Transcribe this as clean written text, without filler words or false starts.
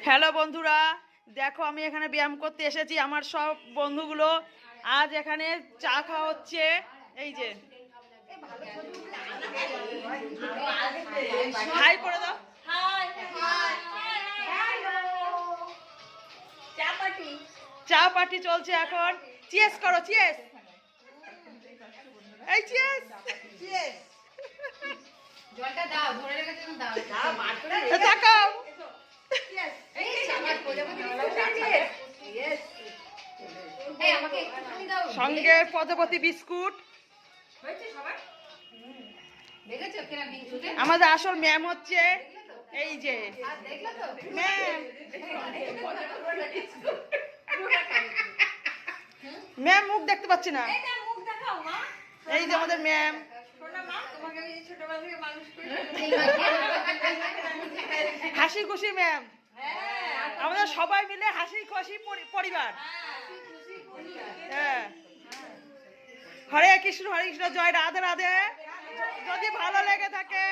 Hello বন্ধুরা, দেখো আমি এখানে ব্যায়াম করতে এসেছি। আমার সব বন্ধুগুলো আজ এখানে চা খাওয়া হচ্ছে। এই যে হাই করে দাও। চা পার্টি চলছে এখন। চিয়েস করো, চিয়েস। এই চিয়েস। জলটা দাও, ধরে রেখেছো দাও। তাকাও। সঙ্গে পদ্মপতি বিস্কুট। আমাদের আসল ম্যাম হচ্ছে এই যে ম্যাম। ম্যাম মুখ দেখতে পাচ্ছি না। এই যে আমাদের ম্যাম। হাসি খুশি ম্যাম। আমাদের সবাই মিলে হাসি খুশি পরিবার। হ্যাঁ, হরে কৃষ্ণ, হরে কৃষ্ণ, জয় রাধে রাধে। যদি ভালো লেগে থাকে